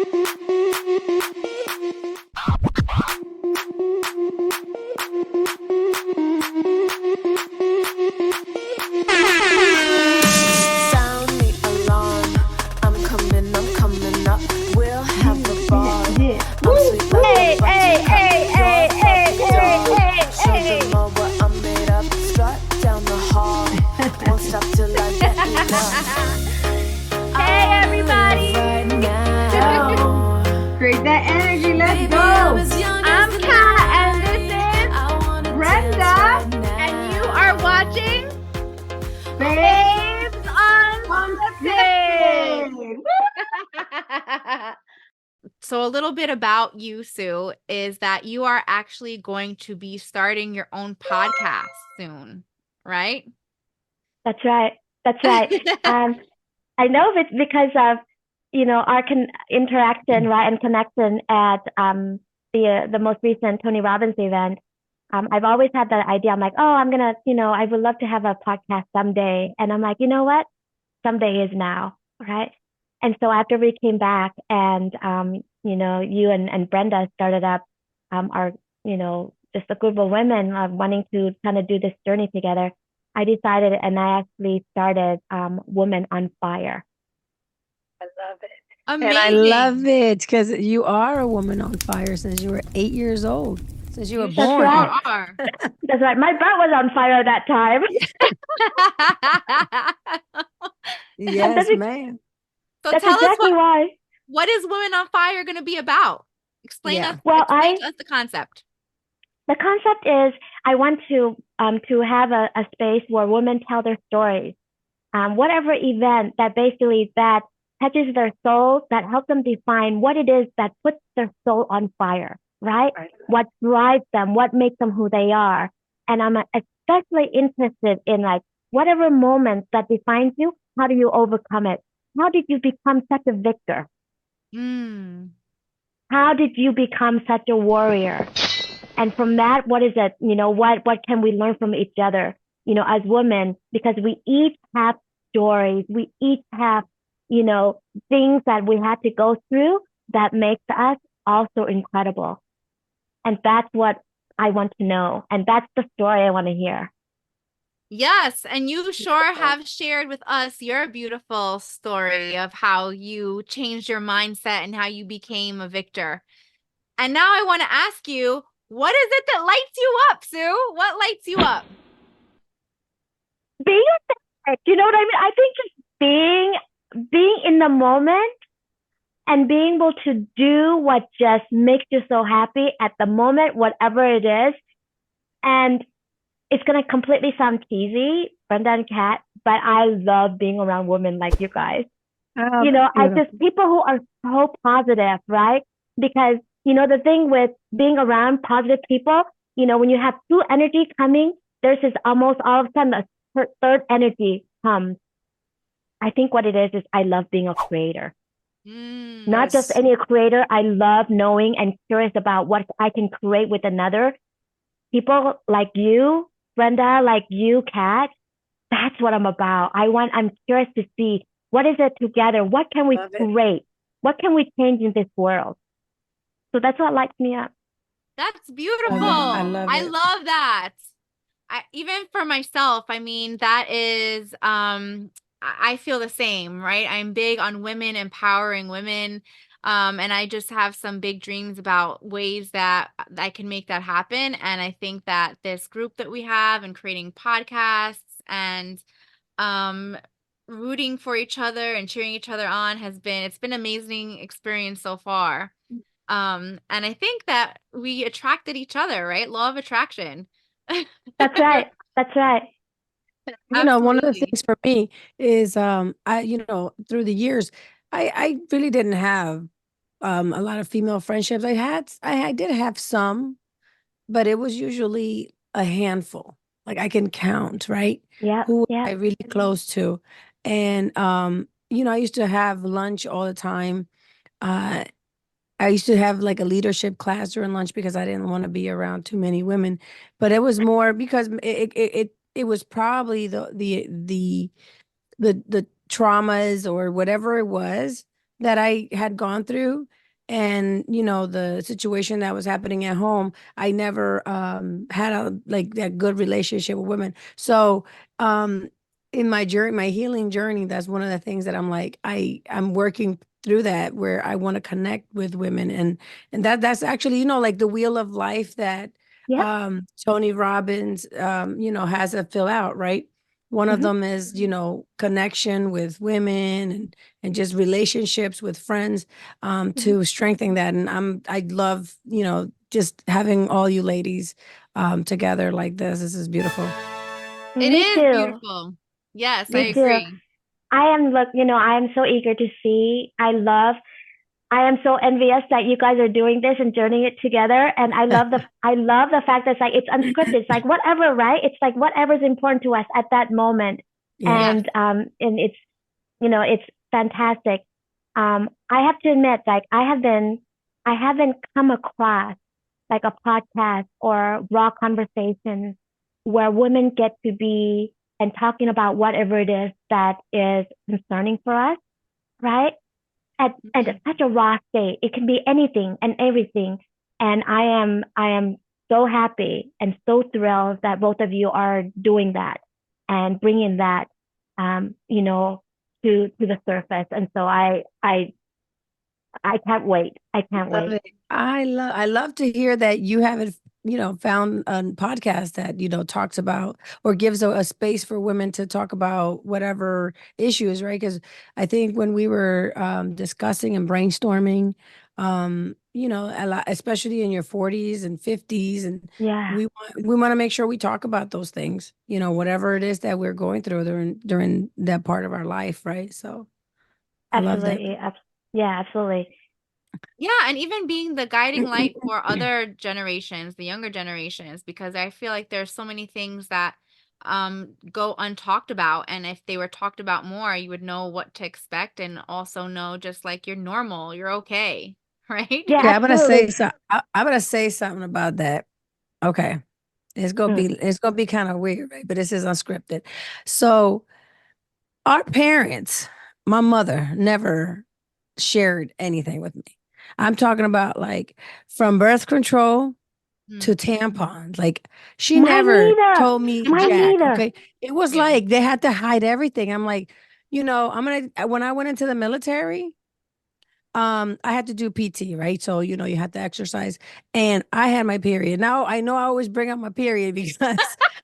Sound the alarm. I'm coming up. We'll have a ball. I'm sweet like a Show them all what I'm made of. Strut down the hall. Won't stop till I get enough. Hey, everybody. Right now. Create that energy. Let's Baby, go. I'm as young I'm as the Kat, and night. this is I wanna Brenda, dance right now. and you are watching Babe. Babes Unscripted. So a little bit about you, Sue, is that you are actually going to be starting your own podcast soon, right? That's right. That's right. I know it's because of, our interaction, right, and connection at the most recent Tony Robbins event. I've always had that idea. I'm like, I would love to have a podcast someday. And I'm like, you know what? Someday is now, right? And so after we came back and, you and Brenda started up our, just a group of women wanting to kind of do this journey together, I decided and I actually started Woman on Fire. I love it. Amazing. And I love it because you are a woman on fire since you were 8 years old, since you were You born. sure right. are. That's right. My butt was on fire at that time. Yes, ma'am. So That's tell exactly us why. what is Women on Fire going to be about? Explain Yeah. us. Well, explain to us the concept. The concept is I want to have a space where women tell their stories. Whatever event that basically that touches their soul, that helps them define what it is that puts their soul on fire, right? What drives them, what makes them who they are. And I'm especially interested in like whatever moments that defines you, how do you overcome it? How did you become such a victor? How did you become such a warrior? And from that, what is it? What can we learn from each other, as women? Because we each have stories. We each have, things that we had to go through that makes us also incredible. And that's what I want to know. And that's the story I want to hear. Yes, and you sure have shared with us your beautiful story of how you changed your mindset and how you became a victor. And now I want to ask you, what is it that lights you up, Sue? What lights you up? Being authentic, you know what I mean? I think just being in the moment and being able to do what just makes you so happy at the moment, whatever it is. And it's going to completely sound cheesy, Brenda and Kat, but I love being around women like you guys. People who are so positive, right? Because, the thing with being around positive people, when you have two energy coming, there's this almost all of a sudden a third energy comes. I think what it is I love being a creator. Not just any creator. I love knowing and curious about what I can create with another. People like you, Brenda, like you, Kat, that's what I'm about. I'm curious to see what is it together? What can we create? What can we change in this world? So that's what lights me up. That's beautiful. I love it. love that. Even for myself, I mean, that is, I feel the same, right? I'm big on women, empowering women. And I just have some big dreams about ways that I can make that happen. And I think that this group that we have and creating podcasts and rooting for each other and cheering each other on it's been an amazing experience so far. And I think that we attracted each other, right? Law of attraction. That's right. That's right. One of the Absolutely. things for me is, through the years, I really didn't have a lot of female friendships. I did have some, but it was usually a handful. Like I can count, right? Yeah. Who Yeah. I really close to. And, I used to have lunch all the time. I used to have like a leadership class during lunch because I didn't want to be around too many women, but it was more because it was probably the traumas or whatever it was that I had gone through and, the situation that was happening at home, I never had a like that good relationship with women. So, in my journey, my healing journey, that's one of the things that I'm like, I'm working through that where I want to connect with women and that's actually, like the wheel of life that Yep. Tony Robbins has to fill out, right? One of Mhm. them is, connection with women and just relationships with friends to strengthen that. And I love, just having all you ladies together like this. This is beautiful. It Me is too. beautiful. Yes, I Me too. agree. I am so eager to see. I am so envious that you guys are doing this and journeying it together. And I love the fact that it's like it's unscripted. It's like whatever, right? It's like whatever's important to us at that moment. Yeah. And it's it's fantastic. I have to admit, like I haven't come across like a podcast or raw conversations where women get to be and talking about whatever it is that is concerning for us, right? At Mhm. such a raw state. It can be anything and everything. And I am so happy and so thrilled that both of you are doing that and bringing that, to the surface. And so I can't wait. I can't Love wait. it. I love to hear that you haven't, found a podcast that, talks about or gives a space for women to talk about whatever issues, right? Because I think when we were discussing and brainstorming, a lot, especially in your 40s and 50s, and Yeah, we want to make sure we talk about those things, whatever it is that we're going through during that part of our life, right? So I love that. absolutely. Yeah, absolutely. Yeah, and even being the guiding light for other generations, the younger generations, because I feel like there's so many things that go untalked about, and if they were talked about more, you would know what to expect and also know just like you're normal, you're okay, right? Yeah, Okay, absolutely. I'm gonna say something about that. Okay. Mm. It's gonna be kind of weird, right? But this is unscripted. So our parents, my mother never shared anything with me. I'm talking about like from birth control to Mm. tampons. Like she Mine never neither. told me Mine jack. neither. Okay. It was Yeah. like they had to hide everything. I'm like, when I went into the military, I had to do PT, right? So, you had to exercise and I had my period. Now I know I always bring up my period because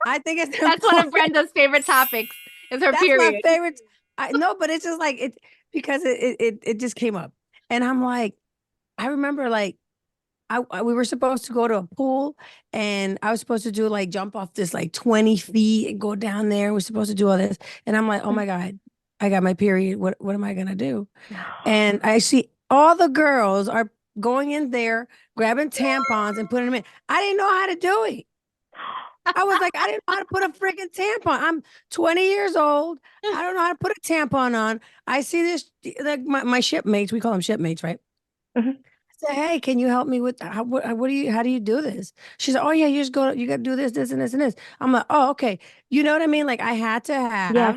I think it's That's one of important. Brenda's favorite topics is her That's my period. favorite. I know, but it's just like it because it just came up. And I'm like, I remember like we were supposed to go to a pool and I was supposed to do like jump off this like 20 feet and go down there. We're supposed to do all this. And I'm like, oh my God, I got my period. What am I gonna do? And I see all the girls are going in there, grabbing tampons and putting them in. I didn't know how to do it. I was like, I didn't know how to put a freaking tampon. I'm 20 years old. I don't know how to put a tampon on. I see this, like my shipmates, we call them shipmates, right? Mhm. I said, hey, can you help me with how do you do this? She said, oh yeah, you got to do this, this, and this, and this. I'm like, oh, okay. You know what I mean? Like I had to Yes. have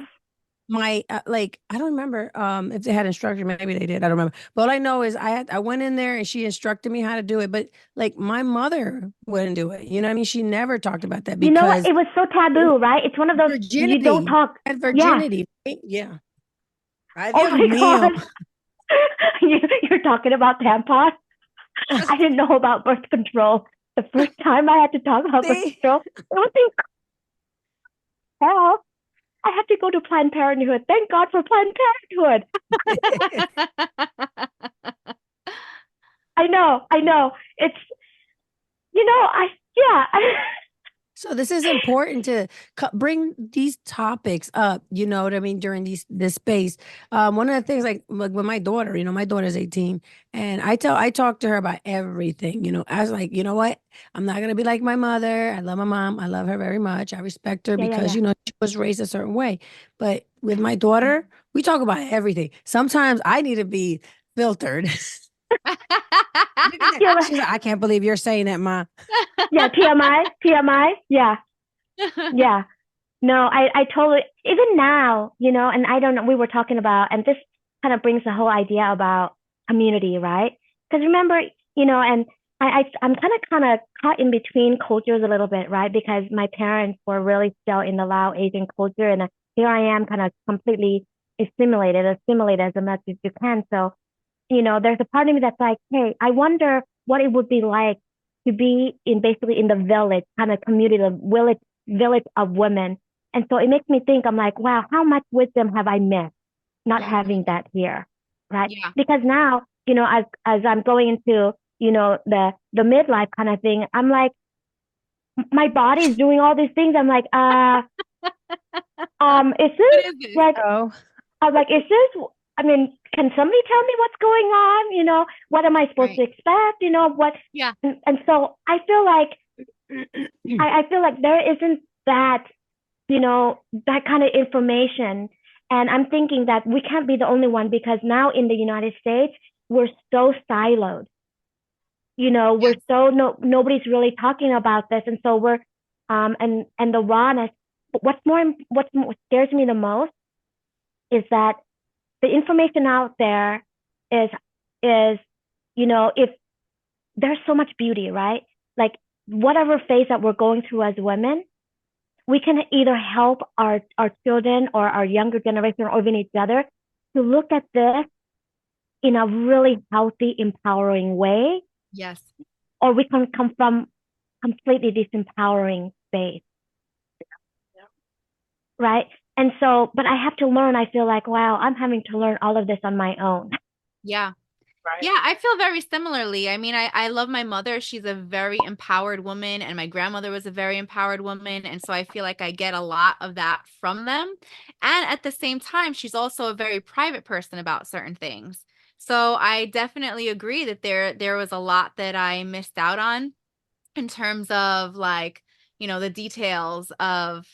my like I don't remember if they had instruction, maybe they did, I don't remember, but all I know is I went in there and she instructed me how to do it, but like my mother wouldn't do it, I mean, she never talked about that You know what? because It was so taboo, right? It's one of those you don't virginity talk. and Yeah. virginity, right? Yeah. Ay, Oh Dios my mío. God. You're talking about tampons? I didn't know about birth control. The first time I had to talk about birth See? control, it was in hell. I had to go to Planned Parenthood. Thank God for Planned Parenthood. I know. I know. It's, yeah. So this is important to bring these topics up, you know what I mean, during this space. One of the things like with my daughter, my daughter's 18, and I talk to her about everything. I was like, you know what? I'm not gonna be like my mother. I love my mom. I love her very much. I respect her Yeah, yeah, because yeah. she was raised a certain way. But with my daughter, we talk about everything. Sometimes I need to be filtered. Look at that. TMI. She's like, I can't believe you're saying that, Ma. Yeah, TMI. TMI. Yeah. Yeah. No, I totally, even now, and I don't know, we were talking about, and this kind of brings the whole idea about community, right? Because remember, and I'm kind of caught in between cultures a little bit, right? Because my parents were really still in the Lao Asian culture, and here I am kind of completely assimilate as much as you can. So, there's a part of me that's like, hey, I wonder what it would be like to be basically in the village, kind of community, the village of women. And so it makes me think, I'm like, wow, how much wisdom have I missed not having that here, right? Yeah. Because now, as I'm going into, the midlife kind of thing, I'm like, my body is doing all these things. I'm like, is What this is this? like, Oh, I was like, is this, I mean, can somebody tell me what's going on? What am I supposed to expect? What, Yeah. and so I feel like, I feel like there isn't that, that kind of information. And I'm thinking that we can't be the only one, because now in the United States, we're so siloed. We're so nobody's really talking about this. And so we're, and the rawness, what scares me the most is that the information out there is, if there's so much beauty, right? Like whatever phase that we're going through as women, we can either help our children or our younger generation or even each other to look at this in a really healthy, empowering way, Yes. or we can come from completely disempowering space. Right? And so, but I have to learn. I feel like, wow, I'm having to learn all of this on my own. Yeah. Right. Yeah, I feel very similarly. I mean, I love my mother. She's a very empowered woman, and my grandmother was a very empowered woman. And so I feel like I get a lot of that from them. And at the same time, she's also a very private person about certain things. So I definitely agree that there was a lot that I missed out on in terms of like, the details of,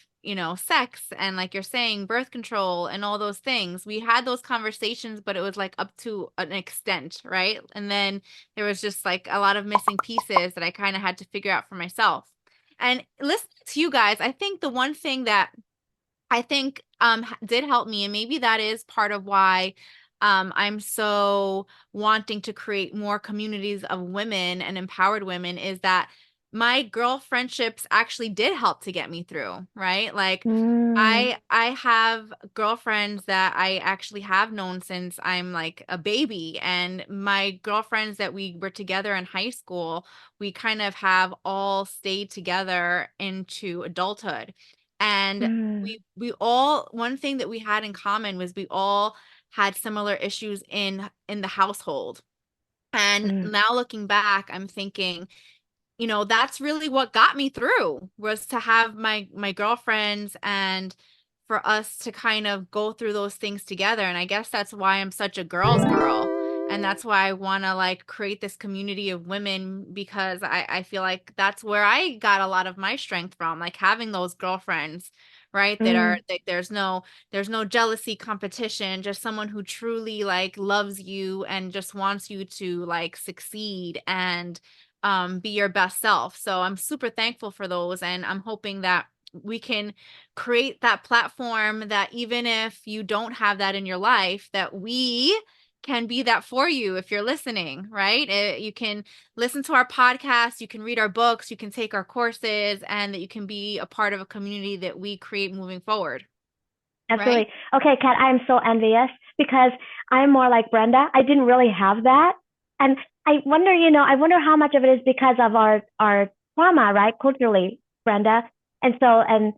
sex and like you're saying, birth control and all those things. We had those conversations, but it was like up to an extent, right? And then there was just like a lot of missing pieces that I kind of had to figure out for myself. And listening to you guys, I think the one thing that I think did help me, and maybe that is part of why I'm so wanting to create more communities of women and empowered women, is that my girl friendships actually did help to get me through, right? Like I have girlfriends that I actually have known since I'm like a baby, and my girlfriends that we were together in high school, we kind of have all stayed together into adulthood. And we all, one thing that we had in common was we all had similar issues in the household. And now looking back, I'm thinking, that's really what got me through, was to have my girlfriends and for us to kind of go through those things together. And I guess that's why I'm such a girl's girl. And that's why I want to like create this community of women, because I feel like that's where I got a lot of my strength from, like having those girlfriends, right? That are that there's no jealousy, competition, just someone who truly like loves you and just wants you to like succeed and be your best self. So I'm super thankful for those, and I'm hoping that we can create that platform that even if you don't have that in your life, that we can be that for you if you're listening, right? You can listen to our podcast, you can read our books, you can take our courses, and that you can be a part of a community that we create moving forward. Absolutely. Right? Okay, Kat, I'm so envious because I'm more like Brenda. I didn't really have that. And I wonder how much of it is because of our trauma, right? Culturally, Brenda. And so, and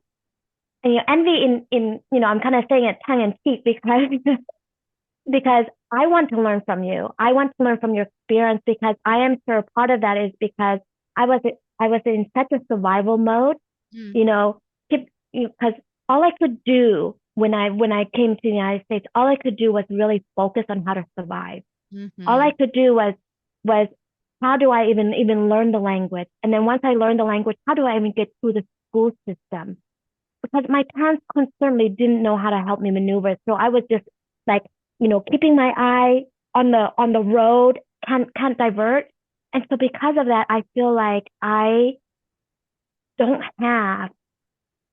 envy in, I'm kind of saying it tongue in cheek because I want to learn from you. I want to learn from your experience, because I am sure part of that is because I was in such a survival mode, because all I could do when I came to the United States, all I could do was really focus on how to survive. All I could do was how do I even learn the language? And then once I learned the language, how do I even get through the school system? Because my parents certainly didn't know how to help me maneuver. So I was just like, keeping my eye on the road, can't divert. And so because of that, I feel like I don't have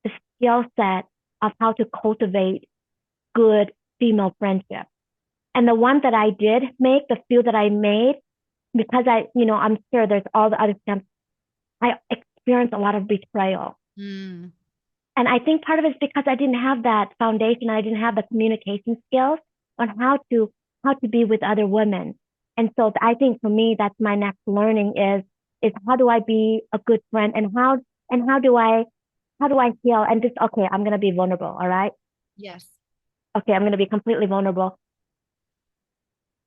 the skill set of how to cultivate good female friendship. And the one that I did make, the few that I made, because I'm sure there's all the other steps, I experienced a lot of betrayal. Mm. And I think part of it is because I didn't have that foundation. I didn't have the communication skills on how to be with other women. And so I think for me, that's my next learning is how do I be a good friend, and how do I feel, and just, okay, I'm going to be vulnerable. All right. Yes. Okay. I'm going to be completely vulnerable.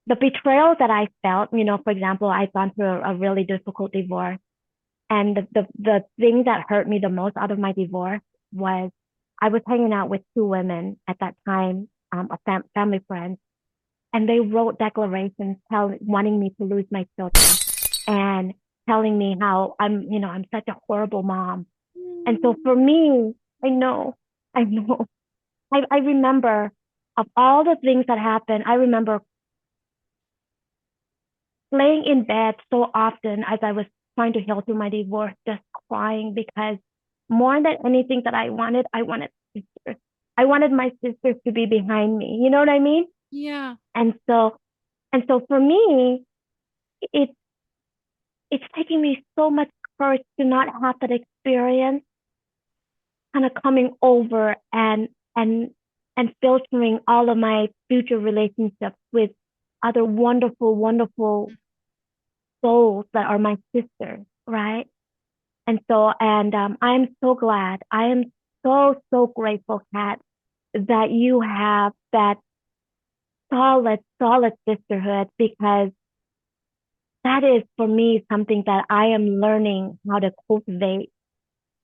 The betrayal that I felt, for example, I've gone through a really difficult divorce. And the thing that hurt me the most out of my divorce was I was hanging out with two women at that time, family friends, and they wrote declarations wanting me to lose my children and telling me how I'm such a horrible mom. And so for me, I know, I remember of all the things that happened, I remember laying in bed so often as I was trying to heal through my divorce, just crying, because more than anything that I wanted sisters. I wanted my sisters to be behind me. You know what I mean? Yeah. And so for me, it's taking me so much courage to not have that experience kind of coming over and filtering all of my future relationships with other wonderful, wonderful souls that are my sisters, right? And so, I'm so glad. I am so, so grateful, Kat, that you have that solid, solid sisterhood, because that is for me something that I am learning how to cultivate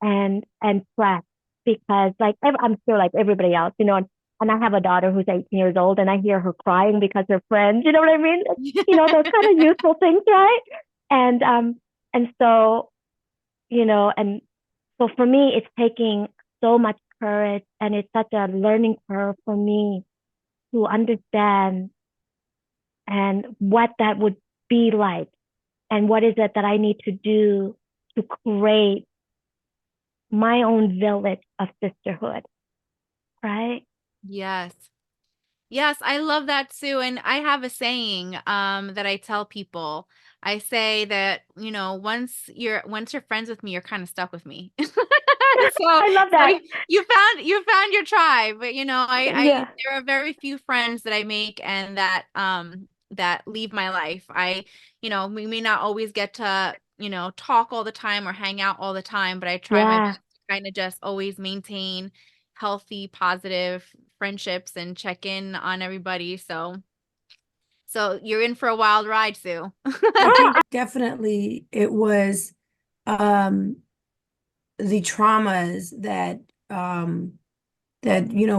and trust, because I'm sure like everybody else, and I have a daughter who's 18 years old, and I hear her crying because her friends, you know what I mean? Those kind of useful things, right? And and so, and so for me, it's taking so much courage, and it's such a learning curve for me to understand and what that would be like, and what is it that I need to do to create my own village of sisterhood, right? Yes. Yes, I love that, Sue. And I have a saying that I tell people. I say that, once you're friends with me, you're kind of stuck with me. So, I love so that. you found your tribe. But Yeah. there are very few friends that I make and that leave my life. We may not always get to, talk all the time or hang out all the time, but I try my Yeah. best to kind of just always maintain healthy, positive friendships and check in on everybody. So you're in for a wild ride, Sue. I think definitely it was um the traumas that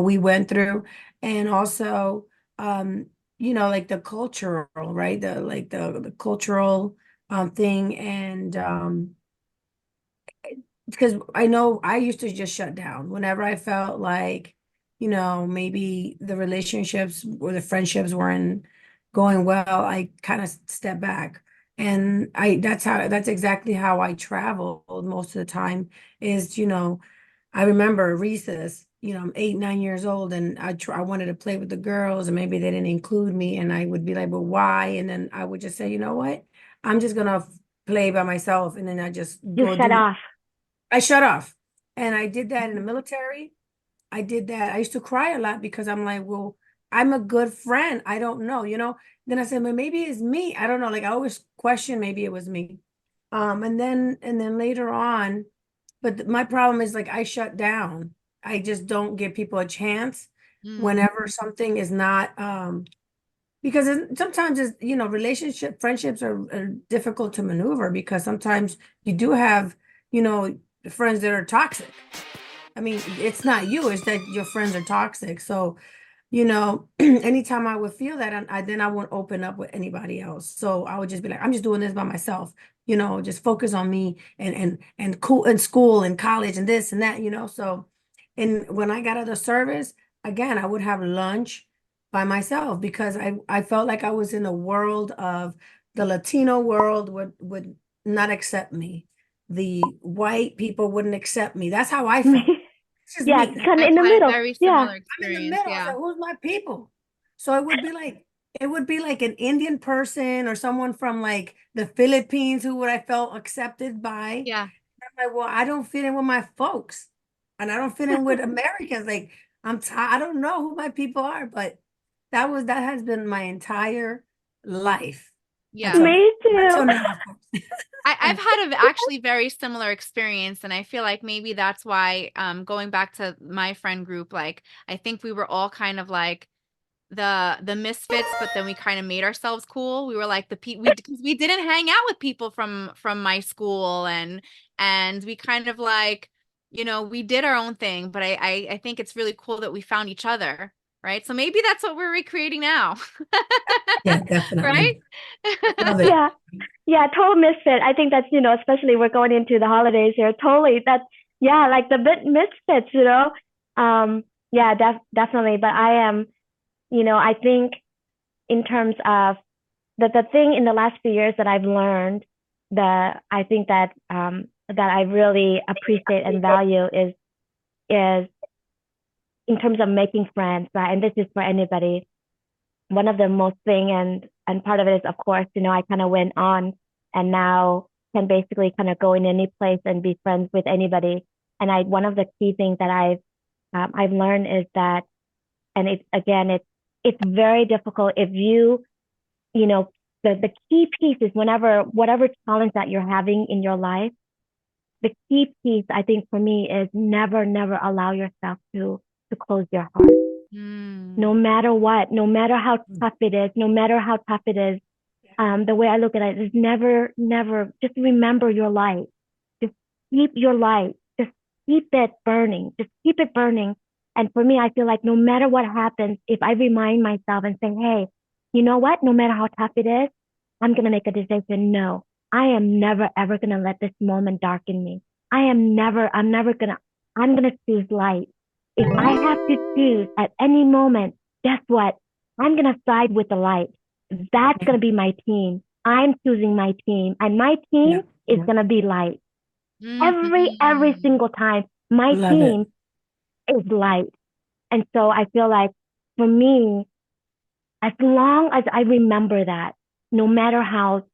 we went through, and also like the cultural, right, the cultural thing, and because I know I used to just shut down whenever I felt like, maybe the relationships or the friendships weren't going well. I kind of step back. And that's exactly how I traveled most of the time is, I remember recess, I'm 8, 9 years old, and I wanted to play with the girls, and maybe they didn't include me, and I would be like, but why? And then I would just say, you know what? I'm just gonna play by myself, and then I just Just go shut do. off. I shut off. And I did that in the military. I did that. I used to cry a lot because I'm like, well, I'm a good friend. I don't know. Then I said, well, maybe it's me. I don't know. Like I always question maybe it was me. And then later on, but my problem is like I shut down. I just don't give people a chance Mm, whenever something is not because sometimes it's friendships are difficult to maneuver, because sometimes you do have friends that are toxic. I mean, it's not you, it's that your friends are toxic. So anytime I would feel that, then I won't open up with anybody else. So I would just be like, I'm just doing this by myself, just focus on me and cool and school and college and this and that, so. And when I got out of service, again, I would have lunch by myself, because I felt like I was in a world of the Latino world would not accept me. The white people wouldn't accept me. That's how I felt. This is Yeah, me. kind of I've in the had a middle. very Yeah. similar I'm in the experience. middle. I was Yeah. like, who's my people? So it would be like, it would be like an Indian person or someone from like the Philippines who would I felt accepted by. Yeah. I'm like, well, I don't fit in with my folks, and I don't fit in with Americans. Like, I don't know who my people are, but that has been my entire life. Yeah. Me Until too. now, of course. I've had a actually very similar experience, and I feel like maybe that's why, going back to my friend group, like I think we were all kind of like the misfits, but then we kind of made ourselves cool. We were like because we didn't hang out with people from my school, and we kind of like, we did our own thing, but I think it's really cool that we found each other, right? So maybe that's what we're recreating now. Yeah, definitely. Right? Love it. Yeah. Yeah, total misfit. I think that's, especially we're going into the holidays here. Totally. That's, yeah, like the bit misfits, Yeah, definitely. But I am, I think in terms of the thing in the last few years that I've learned, I think that that I really appreciate and value is in terms of making friends, right? And this is for anybody. One of the most thing and part of it is, of course, I kind of went on and now can basically kind of go in any place and be friends with anybody. And one of the key things that I've learned is that, and it's very difficult if the key piece is whatever challenge that you're having in your life, the key piece I think for me is never allow yourself to close your heart. No matter what, no matter how tough it is, the way I look at it is never, just remember your light. Just keep your light. Just keep it burning. And for me, I feel like no matter what happens, if I remind myself and say, hey, you know what? No matter how tough it is, I'm going to make a decision. No, I am never, ever going to let this moment darken me. I'm going to choose light. If I have to choose at any moment, guess what? I'm going to side with the light. That's going to be my team. I'm choosing my team, and my team is going to be light. Every single time, my team is light. And so I feel like for me, as long as I remember that, no matter how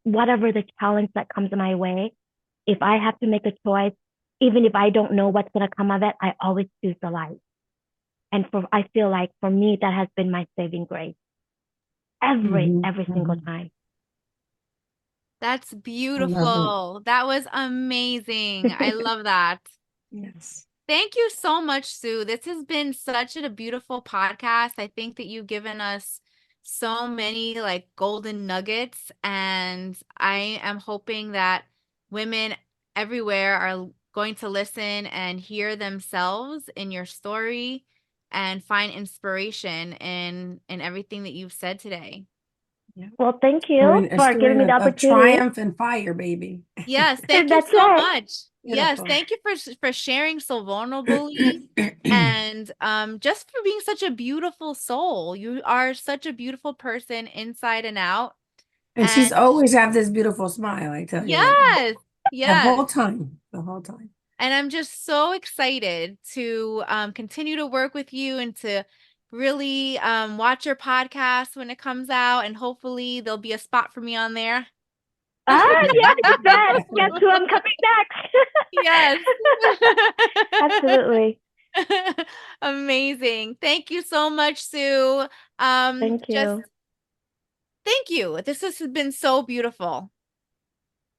whatever the challenge that comes my way, if I have to make a choice, even if I don't know what's going to come of it, I always choose the light. And I feel like for me, that has been my saving grace. Every single time. That's beautiful. That was amazing. I love that. Yes. Thank you so much, Sue. This has been such a beautiful podcast. I think that you've given us so many like golden nuggets, and I am hoping that women everywhere are going to listen and hear themselves in your story and find inspiration in everything that you've said today. Yeah. Well, thank you for giving me the opportunity. Triumph and fire, baby. Yes, thank you That's so right. much. Yes, Beautiful. thank you for sharing so vulnerably and just for being such a beautiful soul. You are such a beautiful person inside and out. And she's always have this beautiful smile, I tell you. Yes, The yes. whole time. And I'm just so excited to continue to work with you and to really watch your podcast when it comes out, and hopefully there'll be a spot for me on there. Yeah, you bet. Guess who I'm coming next? Yes. Absolutely. Amazing. Thank you so much, Sue. Thank you. Thank you. This has been so beautiful.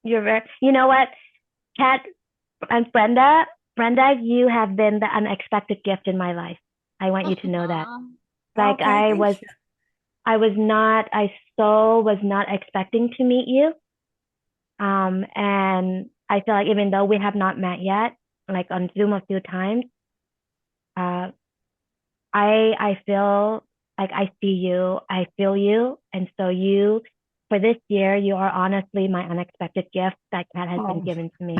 You know what, Kat and Brenda, you have been the unexpected gift in my life. I want you to know that. Like Okay, I was not expecting to meet you. And I feel like even though we have not met yet, like on Zoom a few times, I feel like I see you, I feel you. And so for this year, you are honestly my unexpected gift that Kat has been given to me.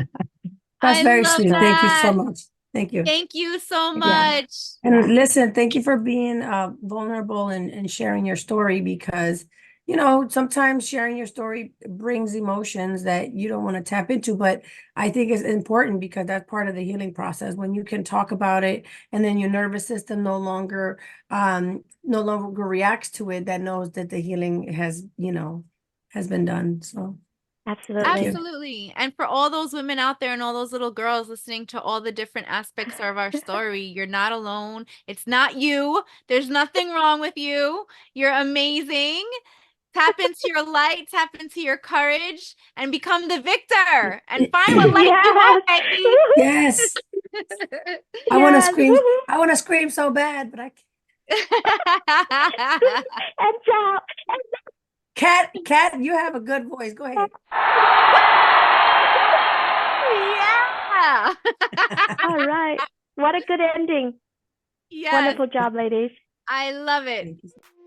That's very sweet. That. Thank you so much. Thank you. Thank you so much. And listen, thank you for being vulnerable and sharing your story, because you know, sometimes sharing your story brings emotions that you don't want to tap into, but I think it's important because that's part of the healing process. When you can talk about it and then your nervous system no longer reacts to it, that knows that the healing has, has been done. So Absolutely. Absolutely. And for all those women out there and all those little girls listening to all the different aspects of our story, you're not alone. It's not you. There's nothing wrong with you. You're amazing. Tap into your light, tap into your courage, and become the victor and find what light you have, baby. yes. I want to scream. I want to scream so bad, but I can't. And ciao. Kat, you have a good voice. Go ahead. Yeah. All right. What a good ending. Yes. Wonderful job, ladies. I love it.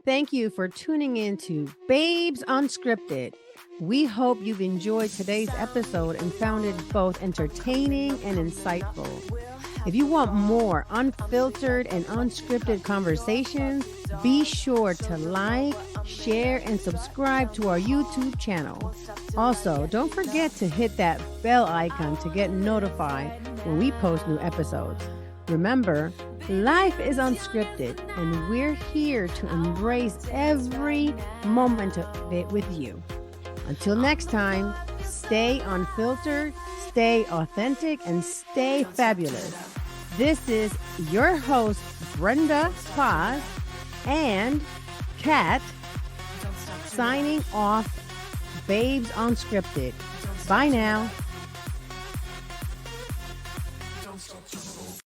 Thank you for tuning in to Babes Unscripted. We hope you've enjoyed today's episode and found it both entertaining and insightful. If you want more unfiltered and unscripted conversations, be sure to like, share, and subscribe to our YouTube channel. Also, don't forget to hit that bell icon to get notified when we post new episodes. Remember, life is unscripted, and we're here to embrace every moment of it with you. Until next time, stay unfiltered, stay authentic, and stay fabulous. This is your host, Brenda Paz and Kat, signing off Babes Unscripted. Bye now.